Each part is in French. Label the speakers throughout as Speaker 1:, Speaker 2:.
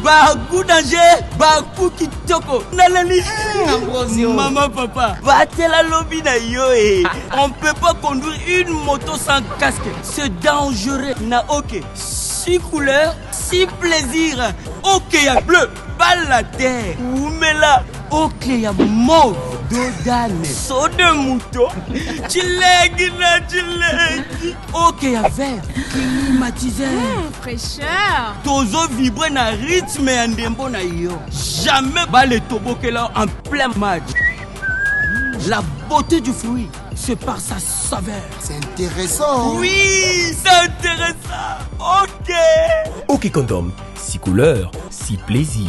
Speaker 1: Baku danger, baku kitoko. Nalani. Maman, papa. Batela lobby na yo. On peut pas conduire une moto sans casque. C'est dangereux. Na ok. 6 couleurs, 6 plaisirs. Ok, y'a bleu, balade. Oumela. Ok, y'a mauve. Dodane. Saut de mouton. Chilegi na chilegi. Ok, y'a vert. Climatiseur.
Speaker 2: Fraîcheur.
Speaker 1: Tozo vibre na rythme et ndembo na yo. Jamais bas le tobokela en plein match. La beauté du fruit, c'est par sa saveur.
Speaker 3: C'est intéressant.
Speaker 1: Oui, c'est intéressant. Ok.
Speaker 4: Ok Condom, 6 couleurs, 6 plaisirs.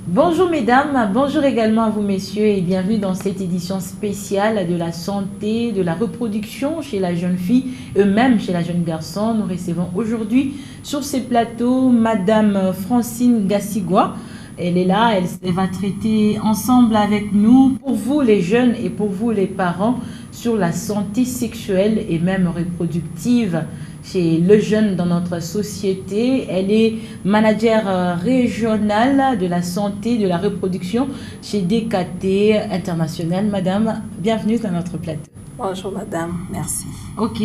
Speaker 5: Bonjour mesdames, bonjour également à vous messieurs et bienvenue dans cette édition spéciale de la santé, de la reproduction chez la jeune fille, eux-mêmes chez la jeune garçon. Nous recevons aujourd'hui sur ces plateaux Madame Francine Gassigua. Elle est là, elle va traiter ensemble avec nous, pour vous les jeunes et pour vous les parents, sur la santé sexuelle et même reproductive chez le jeune dans notre société. Elle est manager régionale de la santé, de la reproduction chez DKT International. Madame, bienvenue dans notre plateau.
Speaker 6: Bonjour madame, merci.
Speaker 5: Ok,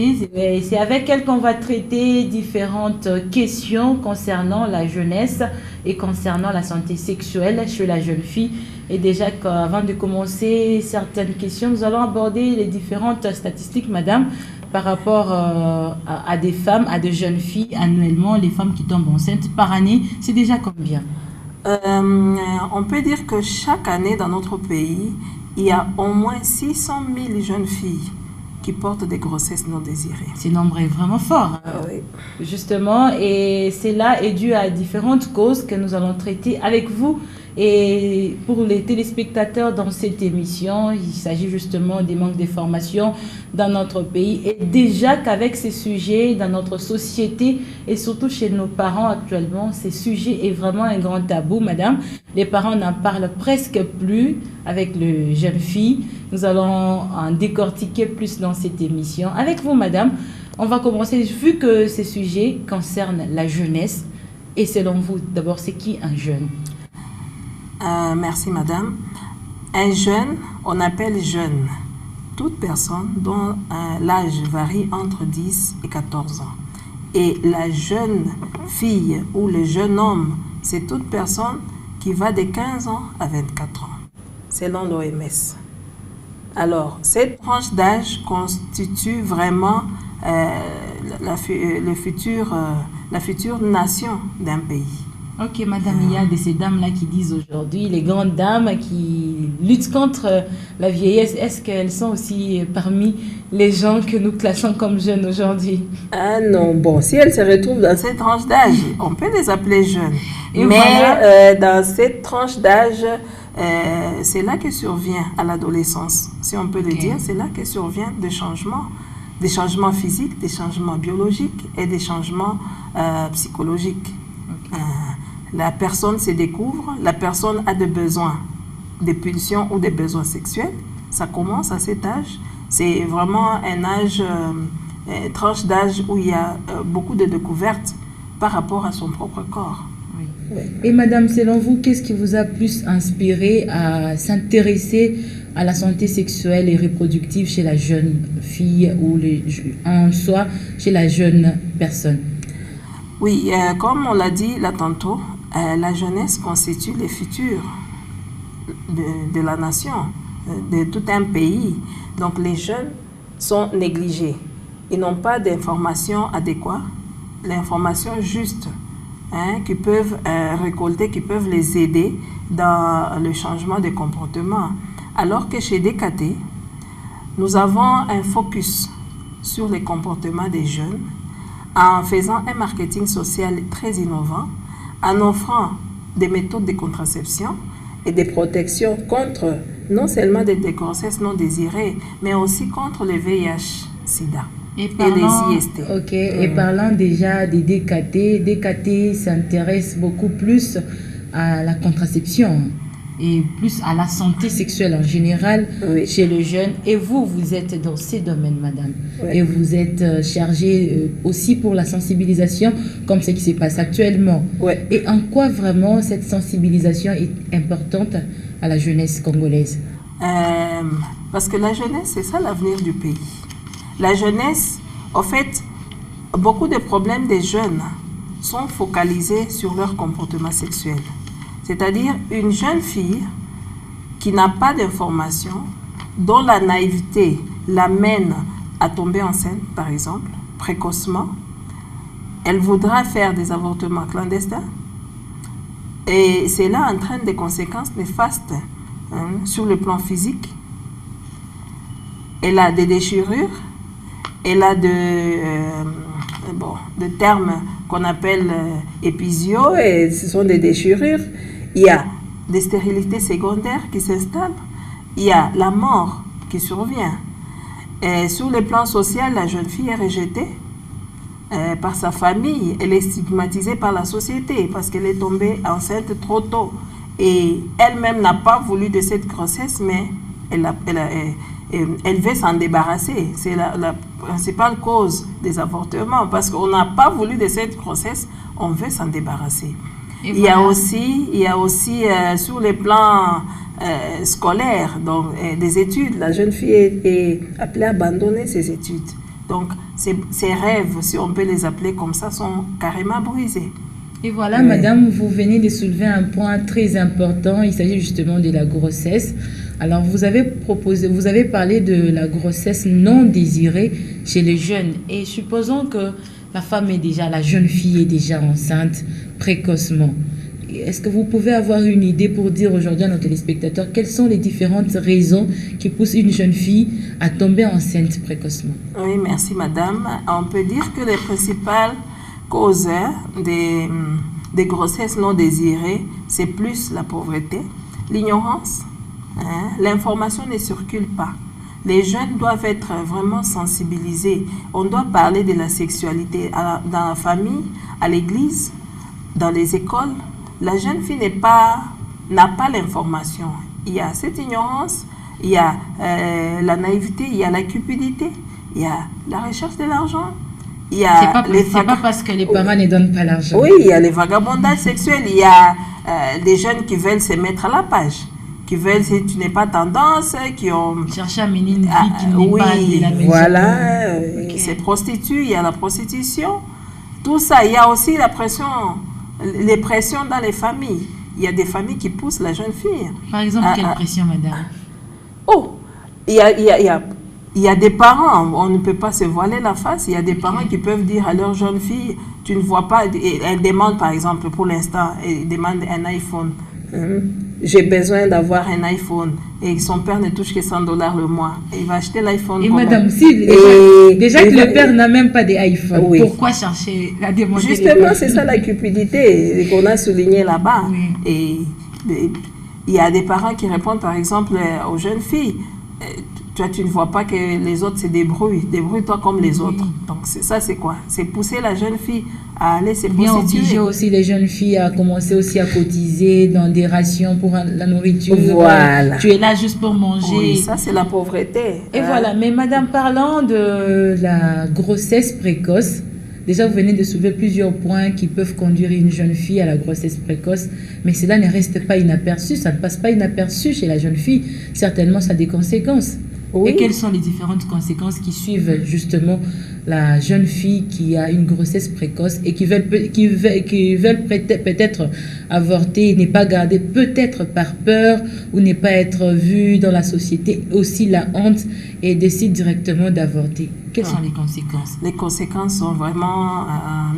Speaker 5: c'est avec elle qu'on va traiter différentes questions concernant la jeunesse et concernant la santé sexuelle chez la jeune fille. Et déjà, avant de commencer certaines questions, nous allons aborder les différentes statistiques, madame, par rapport à des femmes, à de jeunes filles annuellement, les femmes qui tombent enceintes par année. C'est déjà combien?
Speaker 6: On peut dire que chaque année dans notre pays, il y a au moins 600 000 jeunes filles qui portent des grossesses non désirées.
Speaker 5: Ce nombre est vraiment fort.
Speaker 6: Oui.
Speaker 5: Justement, et cela est dû à différentes causes que nous allons traiter avec vous. Et pour les téléspectateurs dans cette émission, il s'agit justement des manques de formation dans notre pays. Et déjà qu'avec ces sujets dans notre société et surtout chez nos parents actuellement, ces sujets est vraiment un grand tabou, madame. Les parents n'en parlent presque plus avec les jeunes filles. Nous allons en décortiquer plus dans cette émission. Avec vous, madame, on va commencer, vu que ces sujets concernent la jeunesse. Et selon vous, d'abord, c'est qui un jeune?
Speaker 6: Merci madame. Un jeune, on appelle jeune toute personne dont l'âge varie entre 10 et 14 ans. Et la jeune fille ou le jeune homme, c'est toute personne qui va de 15 ans à 24 ans, selon l'OMS. Alors, cette tranche d'âge constitue vraiment la future nation d'un pays.
Speaker 5: Ok, madame, il y a de ces dames-là qui disent aujourd'hui, les grandes dames qui luttent contre la vieillesse, est-ce qu'elles sont aussi parmi les gens que nous classons comme jeunes aujourd'hui?
Speaker 6: Ah non, bon, si elles se retrouvent dans cette tranche d'âge, on peut les appeler jeunes.
Speaker 5: Et
Speaker 6: mais
Speaker 5: voilà.
Speaker 6: Dans cette tranche d'âge, c'est là que survient à l'adolescence, si on peut le dire, c'est là que survient des changements physiques, des changements biologiques et des changements psychologiques. La personne se découvre, la personne a des besoins, des pulsions ou des besoins sexuels. Ça commence à cet âge. C'est vraiment un âge, tranche d'âge où il y a beaucoup de découvertes par rapport à son propre corps.
Speaker 5: Oui. Et madame, selon vous, qu'est-ce qui vous a plus inspiré à s'intéresser à la santé sexuelle et reproductive chez la jeune fille ou en soi chez la jeune personne?
Speaker 6: Oui, comme on l'a dit là tantôt, la jeunesse constitue le futur de la nation, de tout un pays. Donc les jeunes sont négligés. Ils n'ont pas d'informations adéquates, l'information juste qu'ils peuvent récolter, qui peuvent les aider dans le changement de comportement. Alors que chez DKT, nous avons un focus sur les comportements des jeunes en faisant un marketing social très innovant, en offrant des méthodes de contraception et de protection contre non seulement des grossesses non désirées, mais aussi contre le VIH-Sida et les IST.
Speaker 5: Ok, et parlant déjà des DKT, DKT s'intéresse beaucoup plus à la contraception. et plus à la santé sexuelle en général
Speaker 6: Oui.
Speaker 5: chez les jeunes. Et vous, vous êtes dans ces domaines, madame.
Speaker 6: Oui.
Speaker 5: Et vous êtes chargée aussi pour la sensibilisation, comme ce qui se passe actuellement.
Speaker 6: Oui.
Speaker 5: Et en quoi vraiment cette sensibilisation est importante à la jeunesse congolaise?
Speaker 6: Parce que la jeunesse, c'est ça l'avenir du pays. La jeunesse, en fait, beaucoup de problèmes des jeunes sont focalisés sur leur comportement sexuel. C'est-à-dire une jeune fille qui n'a pas d'information, dont la naïveté l'amène à tomber enceinte, par exemple, précocement, elle voudra faire des avortements clandestins. Et cela entraîne des conséquences néfastes sur le plan physique. Elle a des déchirures, elle a de termes qu'on appelle épisio, et ce sont des déchirures. Il y a des stérilités secondaires qui s'installent, il y a la mort qui survient. Et sur le plan social, la jeune fille est rejetée par sa famille, elle est stigmatisée par la société parce qu'elle est tombée enceinte trop tôt. Et elle-même n'a pas voulu de cette grossesse, mais elle veut s'en débarrasser. C'est la principale cause des avortements, parce qu'on n'a pas voulu de cette grossesse, on veut s'en débarrasser. Il y a aussi sur le plan scolaire, donc des études. La jeune fille est appelée à abandonner ses études. Donc ses rêves, si on peut les appeler comme ça, sont carrément brisés.
Speaker 5: Et voilà, madame, vous venez de soulever un point très important. Il s'agit justement de la grossesse. Alors, vous avez parlé de la grossesse non désirée chez les jeunes. Et supposons que la jeune fille est déjà enceinte précocement. Est-ce que vous pouvez avoir une idée pour dire aujourd'hui à nos téléspectateurs quelles sont les différentes raisons qui poussent une jeune fille à tomber enceinte précocement?
Speaker 6: Oui, merci madame. On peut dire que les principales causes des grossesses non désirées, c'est plus la pauvreté, l'ignorance. L'information ne circule pas. Les jeunes doivent être vraiment sensibilisés. On doit parler de la sexualité dans la famille, à l'église, dans les écoles. La jeune fille n'a pas l'information. Il y a cette ignorance, il y a la naïveté, il y a la cupidité, il y a la recherche de l'argent. C'est
Speaker 5: pas parce que les parents ne donnent pas l'argent.
Speaker 6: Oui, il y a les vagabondages sexuels, il y a des jeunes qui veulent se mettre à la page, qui veulent, si tu n'es pas tendance, qui ont...
Speaker 5: Chercher à mener une vie qui n'est pas de la maison.
Speaker 6: Voilà, c'est prostituées, il y a la prostitution. Tout ça, il y a aussi les pressions dans les familles. Il y a des familles qui poussent la jeune fille.
Speaker 5: Par exemple, quelle pression, madame?
Speaker 6: Il y a des parents, on ne peut pas se voiler la face. Il y a des parents qui peuvent dire à leur jeune fille, tu ne vois pas, elle demande par exemple, pour l'instant, elle demande un iPhone. J'ai besoin d'avoir un iPhone. Et son père ne touche que $100 le mois. Et il va acheter l'iPhone.
Speaker 5: Et madame, si déjà que le père n'a même pas d'iPhone, pourquoi chercher la demande?
Speaker 6: Justement, c'est ça la cupidité qu'on a souligné là-bas.
Speaker 5: Oui.
Speaker 6: Et il y a des parents qui répondent par exemple aux jeunes filles, toi tu ne vois pas que les autres se débrouillent, débrouille-toi comme les autres. Donc ça c'est quoi? C'est pousser la jeune fille à aller se prostituer.
Speaker 5: Bien obliger aussi les jeunes filles à commencer aussi à cotiser dans des rations pour la nourriture.
Speaker 6: Voilà.
Speaker 5: Tu es là juste pour manger.
Speaker 6: Oui, ça c'est la pauvreté.
Speaker 5: Et voilà, mais madame, parlant de la grossesse précoce, déjà vous venez de soulever plusieurs points qui peuvent conduire une jeune fille à la grossesse précoce, mais cela ne reste pas inaperçu, ça ne passe pas inaperçu chez la jeune fille. Certainement, ça a des conséquences. Oui. Et quelles sont les différentes conséquences qui suivent justement la jeune fille qui a une grossesse précoce et qui veulent peut-être avorter, n'est pas gardée, peut-être par peur ou ne pas être vue dans la société, aussi la honte, et décide directement d'avorter? Quelles sont les conséquences?
Speaker 6: Les conséquences sont vraiment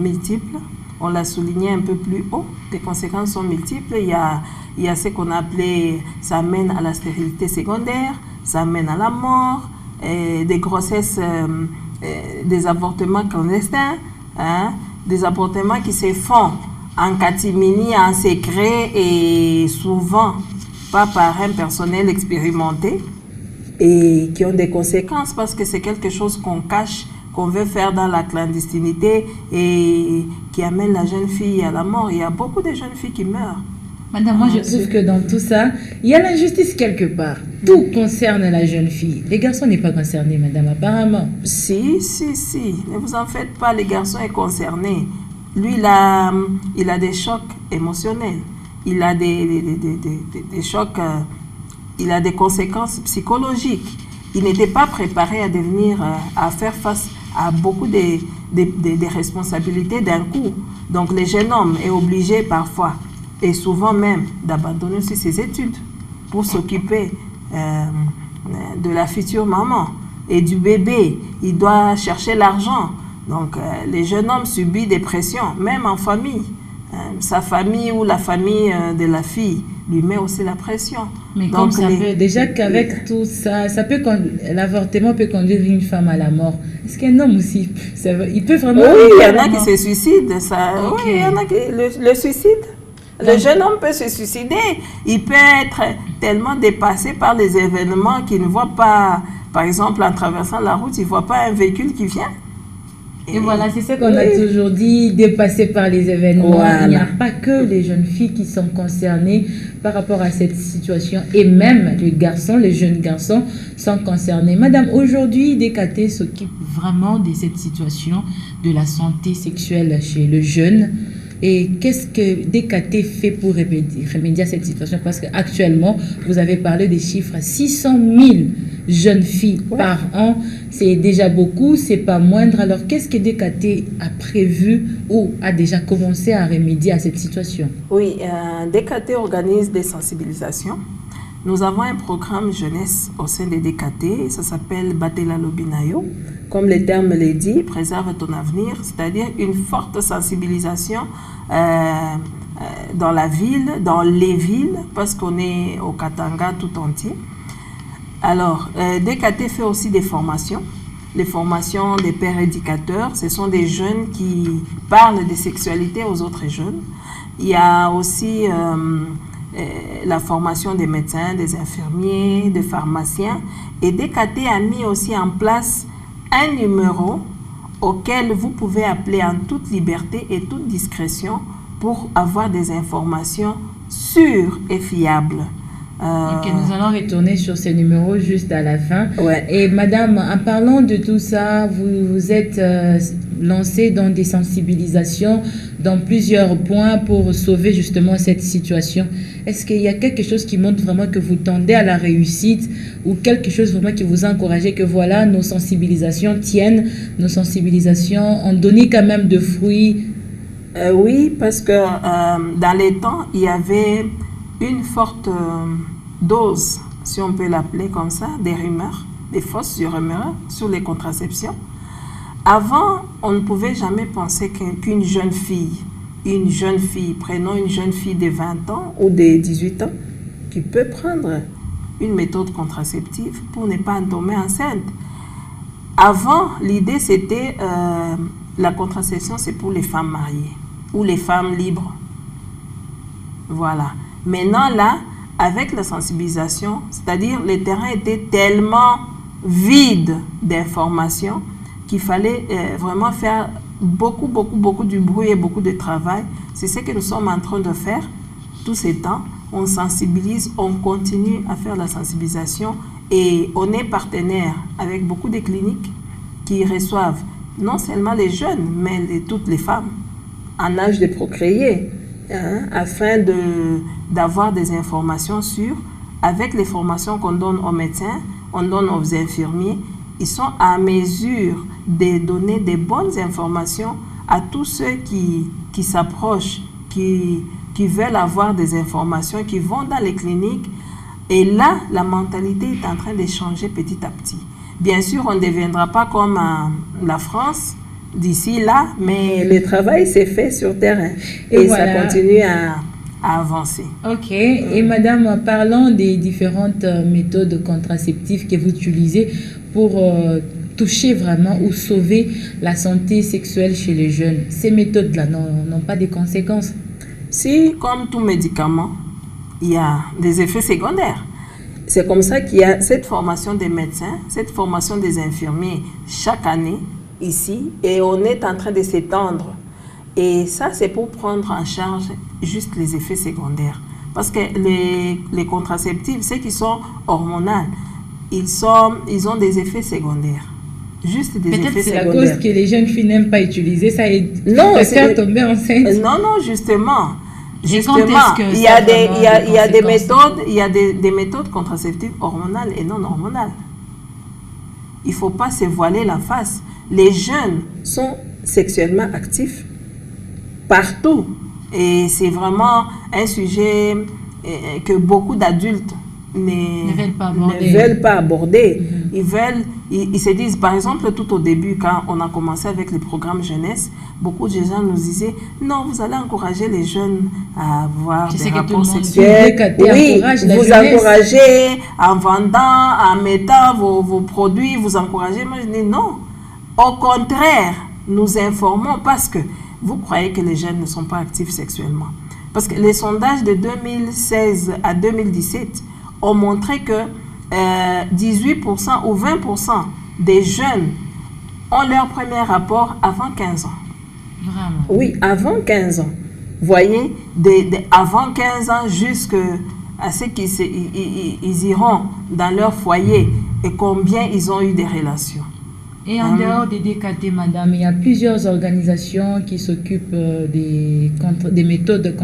Speaker 6: multiples. On l'a souligné un peu plus haut. Les conséquences sont multiples. Il y a ce qu'on a appelé, ça amène à la stérilité secondaire, ça amène à la mort, des grossesses, des avortements clandestins, des avortements qui se font en catimini, en secret et souvent pas par un personnel expérimenté et qui ont des conséquences parce que c'est quelque chose qu'on cache, qu'on veut faire dans la clandestinité et qui amène la jeune fille à la mort. Il y a beaucoup de jeunes filles qui meurent
Speaker 5: Madame, moi je trouve que dans tout ça, il y a l'injustice quelque part. Tout concerne la jeune fille. Les garçons n'est pas concerné, madame, apparemment.
Speaker 6: Si. Ne vous en faites pas, les garçons est concerné. Lui, il a des chocs émotionnels. Il a des chocs, il a des conséquences psychologiques. Il n'était pas préparé à faire face à beaucoup des responsabilités d'un coup. Donc, le jeune homme est obligé parfois, et souvent même, d'abandonner aussi ses études pour s'occuper de la future maman et du bébé. Il doit chercher l'argent. Donc, les jeunes hommes subissent des pressions, même en famille. Sa famille ou la famille de la fille lui met aussi la pression.
Speaker 5: Mais donc, comme ça peut, déjà qu'avec tout ça, l'avortement peut conduire une femme à la mort. Est-ce qu'un homme aussi, il peut vraiment...
Speaker 6: Oui, il y en a qui se suicident. Okay. Oui, il y en a qui... Le suicide. Le jeune homme peut se suicider. Il peut être tellement dépassé par les événements qu'il ne voit pas, par exemple, en traversant la route, il ne voit pas un véhicule qui vient.
Speaker 5: Et voilà, c'est ce qu'on a toujours dit, dépassé par les événements. Voilà. Il n'y a pas que les jeunes filles qui sont concernées par rapport à cette situation. Et même les jeunes garçons sont concernés. Madame, aujourd'hui, DKT s'occupe vraiment de cette situation de la santé sexuelle chez le jeune. Et qu'est-ce que DKT fait pour remédier à cette situation? Parce qu'actuellement, vous avez parlé des chiffres, 600 000 jeunes filles par an. C'est déjà beaucoup, c'est pas moindre. Alors, qu'est-ce que DKT a prévu ou a déjà commencé à remédier à cette situation?
Speaker 6: Oui, DKT organise des sensibilisations. Nous avons un programme jeunesse au sein de DKT, ça s'appelle Batela Lobinayo. Comme le terme le dit, préserve ton avenir, c'est-à-dire une forte sensibilisation dans la ville, dans les villes, parce qu'on est au Katanga tout entier. Alors, DKT fait aussi des formations. Les formations des pères éducateurs, ce sont des jeunes qui parlent de sexualité aux autres jeunes. Il y a aussi la formation des médecins, des infirmiers, des pharmaciens. Et DKT a mis aussi en place un numéro auquel vous pouvez appeler en toute liberté et toute discrétion pour avoir des informations sûres et fiables.
Speaker 5: Ok, nous allons retourner sur ces numéros juste à la fin.
Speaker 6: Ouais.
Speaker 5: Et madame, en parlant de tout ça, vous êtes lancée dans des sensibilisations dans plusieurs points pour sauver justement cette situation. Est-ce qu'il y a quelque chose qui montre vraiment que vous tendez à la réussite ou quelque chose vraiment qui vous encourage que voilà, nos sensibilisations tiennent, nos sensibilisations ont donné quand même de fruits?
Speaker 6: Oui, parce que dans les temps, il y avait une forte dose, si on peut l'appeler comme ça, des rumeurs, des fausses rumeurs sur les contraceptions. Avant, on ne pouvait jamais penser qu'une jeune fille, prenons une jeune fille de 20 ans ou de 18 ans, qui peut prendre une méthode contraceptive pour ne pas tomber enceinte. Avant, l'idée c'était la contraception, c'est pour les femmes mariées ou les femmes libres. Voilà. Maintenant, là, avec la sensibilisation, c'est-à-dire le terrain était tellement vide d'informations qu'il fallait vraiment faire beaucoup du bruit et beaucoup de travail. C'est ce que nous sommes en train de faire tous ces temps. On sensibilise, on continue à faire la sensibilisation et on est partenaire avec beaucoup de cliniques qui reçoivent non seulement les jeunes, mais toutes les femmes en âge de procréer. Afin d'avoir des informations sûres. Avec les formations qu'on donne aux médecins, on donne aux infirmiers, ils sont à mesure de donner des bonnes informations à tous ceux qui s'approchent, qui veulent avoir des informations, qui vont dans les cliniques. Et là, la mentalité est en train de changer petit à petit. Bien sûr, on ne deviendra pas comme la France, d'ici là, mais le travail s'est fait sur terrain et voilà. Ça continue à avancer.
Speaker 5: Ok, et madame, parlons des différentes méthodes contraceptives que vous utilisez pour toucher vraiment ou sauver la santé sexuelle chez les jeunes. Ces méthodes-là n'ont pas de conséquences?
Speaker 6: Si, comme tout médicament, il y a des effets secondaires. C'est comme ça qu'il y a cette formation des médecins, cette formation des infirmiers chaque année ici, et on est en train de s'étendre. Et ça, c'est pour prendre en charge juste les effets secondaires. Parce que les contraceptifs, ceux qui sont hormonaux, ils ont des effets secondaires. Juste des
Speaker 5: Peut-être
Speaker 6: effets
Speaker 5: c'est la
Speaker 6: secondaires.
Speaker 5: cause que les jeunes filles n'aiment pas utiliser, ça aide
Speaker 6: Non,
Speaker 5: à
Speaker 6: c'est-
Speaker 5: faire tomber enceinte.
Speaker 6: Non, justement.
Speaker 5: Et quand
Speaker 6: Justement,
Speaker 5: est-ce que
Speaker 6: il y
Speaker 5: ça
Speaker 6: a
Speaker 5: a
Speaker 6: des,
Speaker 5: vraiment
Speaker 6: il y a,
Speaker 5: des
Speaker 6: il y a des
Speaker 5: conséquences?
Speaker 6: méthodes, il y a des méthodes contraceptives hormonales et non hormonales. Il ne faut pas se voiler la face. Les jeunes sont sexuellement actifs partout. Et c'est vraiment un sujet que beaucoup d'adultes
Speaker 5: Ne veulent pas aborder.
Speaker 6: ne veulent pas aborder. Ils se disent, par exemple, tout au début, quand on a commencé avec les programmes jeunesse, beaucoup de gens nous disaient, non, vous allez encourager les jeunes à avoir
Speaker 5: Je
Speaker 6: des
Speaker 5: sais que tout le
Speaker 6: rapports
Speaker 5: monde
Speaker 6: sexuels.
Speaker 5: dit que tu encourages la
Speaker 6: vous
Speaker 5: jeunesse.
Speaker 6: encouragez en vendant, en mettant vos produits, vous encouragez. Moi, je dis non. Au contraire, nous informons parce que vous croyez que les jeunes ne sont pas actifs sexuellement. Parce que les sondages de 2016 à 2017 ont montré que 18% ou 20% des jeunes ont leur premier rapport avant 15 ans.
Speaker 5: Vraiment.
Speaker 6: Oui, avant 15 ans. Voyez, avant 15 ans jusqu'à ce qu'ils iront dans leur foyer et combien ils ont eu des relations.
Speaker 5: Et en dehors des DKT, madame, il y a plusieurs organisations qui s'occupent des méthodes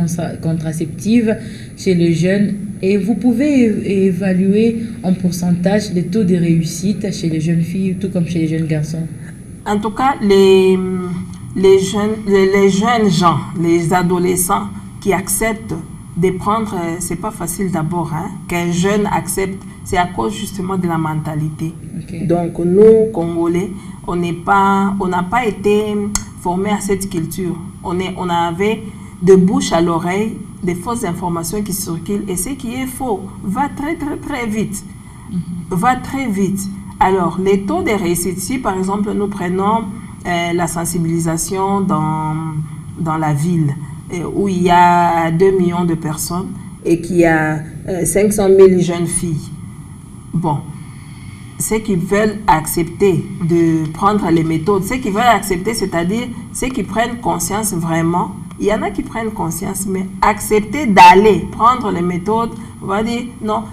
Speaker 5: contraceptives chez les jeunes. Et vous pouvez évaluer en pourcentage les taux de réussite chez les jeunes filles, tout comme chez les jeunes garçons.
Speaker 6: En tout cas, les jeunes gens, les adolescents qui acceptent de prendre, c'est pas facile d'abord, hein, qu'un jeune accepte, c'est à cause justement de la mentalité.
Speaker 5: Okay.
Speaker 6: Donc nous, Congolais, on n'a pas été formés à cette culture. On avait de bouche à l'oreille des fausses informations qui circulent et ce qui est faux va très très très vite. Va très vite. Alors, les taux de réussite, si par exemple nous prenons la sensibilisation dans la ville, où il y a 2 millions de personnes et qu'il y a 500 000 jeunes filles. Bon, ceux qui veulent accepter de prendre les méthodes, ceux qui veulent accepter, c'est-à-dire ceux qui prennent conscience vraiment, il y en a qui prennent conscience, mais accepter d'aller prendre les méthodes, on va dire non,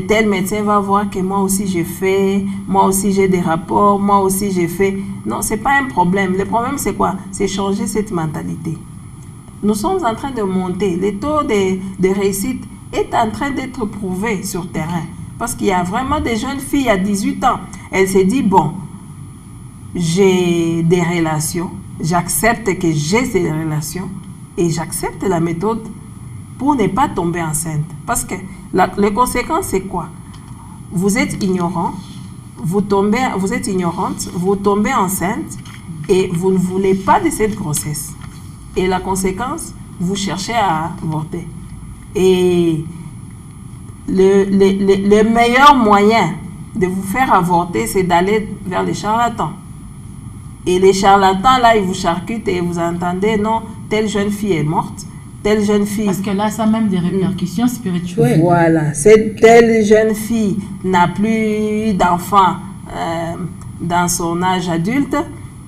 Speaker 6: tel médecin va voir que moi aussi j'ai fait, moi aussi j'ai des rapports, moi aussi j'ai fait. Non, ce n'est pas un problème. Le problème c'est quoi? C'est changer cette mentalité. Nous sommes en train de monter. Le taux de réussite est en train d'être prouvé sur terrain. Parce qu'il y a vraiment des jeunes filles à 18 ans. Elles se disent, bon, j'ai des relations, j'accepte que j'ai ces relations et j'accepte la méthode pour ne pas tomber enceinte. Parce que les conséquences, c'est quoi? Vous êtes ignorant, vous êtes ignorante, vous tombez enceinte et vous ne voulez pas de cette grossesse. Et la conséquence, vous cherchez à avorter. Et le meilleur moyen de vous faire avorter, c'est d'aller vers les charlatans. Et les charlatans, là, ils vous charcutent et vous entendez, non, telle jeune fille est morte, telle jeune fille...
Speaker 5: Parce que là, ça a même des répercussions spirituelles.
Speaker 6: Voilà, cette telle jeune fille n'a plus d'enfant dans son âge adulte.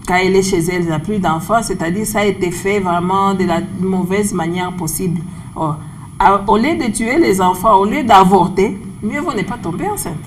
Speaker 6: Quand elle est chez elle, elle n'a plus d'enfants, c'est-à-dire ça a été fait vraiment de la mauvaise manière possible. Au lieu de tuer les enfants, au lieu d'avorter, mieux vaut ne pas tomber enceinte.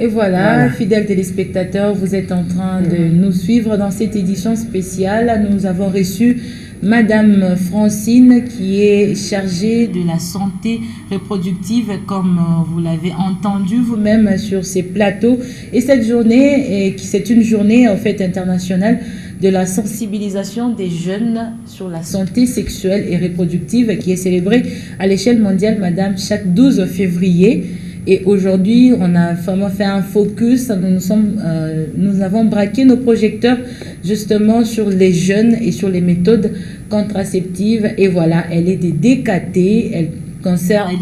Speaker 5: Et voilà, fidèles téléspectateurs, vous êtes en train de nous suivre dans cette édition spéciale. Nous avons reçu Madame Francine qui est chargée de la santé reproductive, comme vous l'avez entendu vous-même sur ces plateaux. Et cette journée, c'est une journée en fait internationale de la sensibilisation des jeunes sur la santé sexuelle et reproductive qui est célébrée à l'échelle mondiale, madame, chaque 12 février. Et aujourd'hui, on a vraiment fait un focus, nous avons braqué nos projecteurs justement sur les jeunes et sur les méthodes contraceptives. Et voilà, elle est des DKT, elle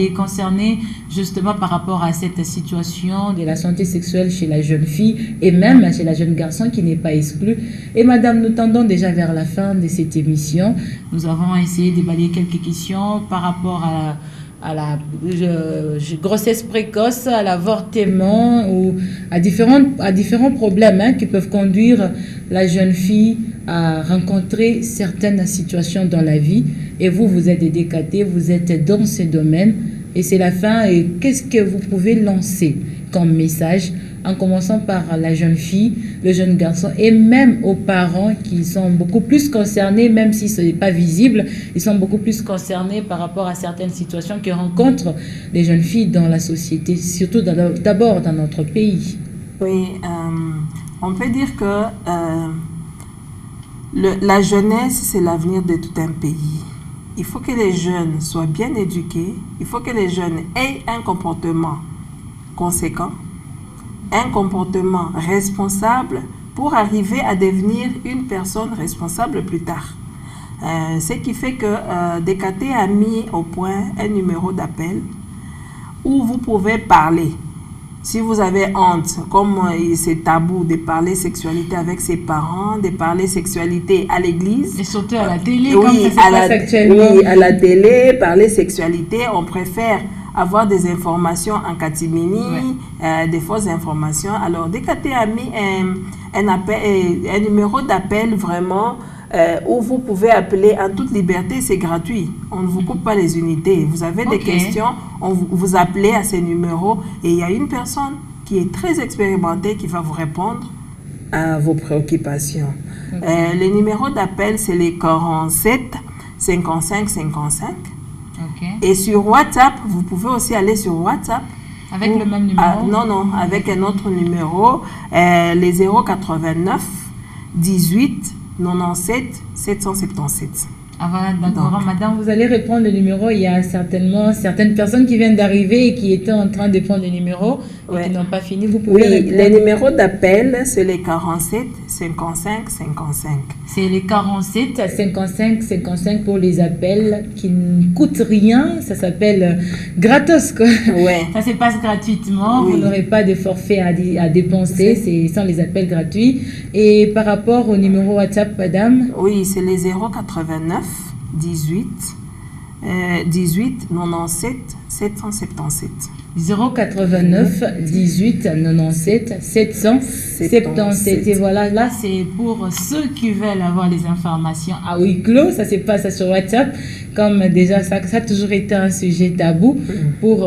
Speaker 5: est concernée justement par rapport à cette situation de la santé sexuelle chez la jeune fille et même chez la jeune garçon qui n'est pas exclue. Et madame, nous tendons déjà vers la fin de cette émission. Nous avons essayé de balayer quelques questions par rapport à la grossesse précoce, à l'avortement ou à différents problèmes qui peuvent conduire la jeune fille à rencontrer certaines situations dans la vie. Et vous êtes des DKT, vous êtes dans ce domaine. et c'est la fin. Et qu'est-ce que vous pouvez lancer comme message, en commençant par la jeune fille, le jeune garçon, et même aux parents qui sont beaucoup plus concernés, même si ce n'est pas visible, ils sont beaucoup plus concernés par rapport à certaines situations que rencontrent les jeunes filles dans la société, surtout d'abord dans notre pays.
Speaker 6: Oui, on peut dire que la jeunesse, c'est l'avenir de tout un pays. Il faut que les jeunes soient bien éduqués, il faut que les jeunes aient un comportement conséquent, un comportement responsable pour arriver à devenir une personne responsable plus tard. Ce qui fait que Décaté a mis au point un numéro d'appel où vous pouvez parler. Si vous avez honte, comme c'est tabou de parler sexualité avec ses parents, de parler sexualité à l'église.
Speaker 5: Et surtout à la télé,
Speaker 6: oui,
Speaker 5: comme ça se passe actuellement.
Speaker 6: Oui, à la télé, parler sexualité, on préfère avoir des informations en catimini, des fausses informations. Alors, Décaté a mis un numéro d'appel vraiment où vous pouvez appeler en toute liberté, c'est gratuit. On ne vous coupe pas les unités. Vous avez des questions, vous appelez à ces numéros et il y a une personne qui est très expérimentée qui va vous répondre à vos préoccupations. Les numéros d'appel, c'est les 47 55 55. Et sur WhatsApp, vous pouvez aussi aller sur WhatsApp.
Speaker 5: Avec le même numéro?
Speaker 6: Non, avec un autre numéro, les 089 18 97 777.
Speaker 5: Ah voilà, d'accord. Madame, vous allez répondre le numéro. Il y a certainement certaines personnes qui viennent d'arriver et qui étaient en train de prendre le numéro et qui n'ont pas fini. Vous pouvez répondre.
Speaker 6: Les numéros d'appel, c'est les 47 55 55.
Speaker 5: C'est les 47 55 55 pour les appels qui ne coûtent rien. Ça s'appelle gratos, quoi.
Speaker 6: Ouais.
Speaker 5: Ça se passe gratuitement. Vous n'aurez pas de forfait à dépenser. C'est sans les appels gratuits. Et par rapport au numéro WhatsApp, madame?
Speaker 6: Oui, c'est les 089 18 18 97 777.
Speaker 5: 089 18 97 777. Et voilà, là c'est pour ceux qui veulent avoir les informations à huis clos. Ça se passe sur WhatsApp. Comme déjà ça a toujours été un sujet tabou pour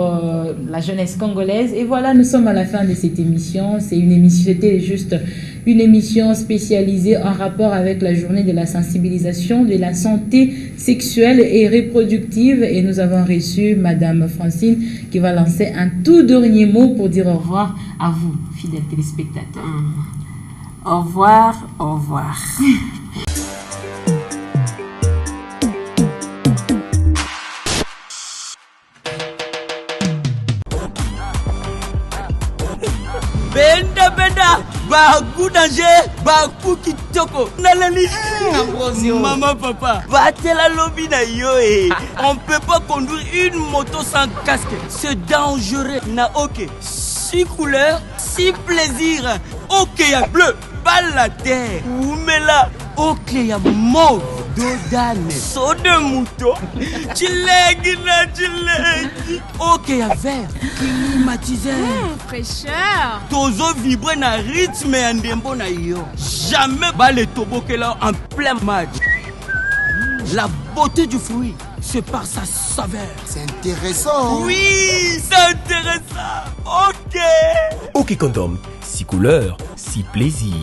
Speaker 5: la jeunesse congolaise. Et voilà, nous sommes à la fin de cette émission. C'était juste une émission spécialisée en rapport avec la journée de la sensibilisation de la santé sexuelle et reproductive. Et nous avons reçu Madame Francine qui va lancer un tout dernier mot pour dire au revoir à vous, fidèles téléspectateurs.
Speaker 6: Au revoir, au revoir.
Speaker 1: Benda baku danger baku kitoko nalali maman papa batela lobi na yo on peut pas conduire une moto sans casque, c'est dangereux. Na ok 6 couleurs 6 plaisirs. Ok ya bleu bala terre oumela. Ok ya mauve dodane soda mouton chilegi na chilegi. Ok ya vert climatiseur
Speaker 2: fraîcheur.
Speaker 1: Tozo vibre na rythme ya ndembo na yo. Jamais bale tobokela en plein match. La beauté du fruit, c'est par sa saveur.
Speaker 3: C'est intéressant.
Speaker 1: Oui, c'est intéressant. Ok.
Speaker 4: Ok Condom, 6 couleurs, 6 plaisirs.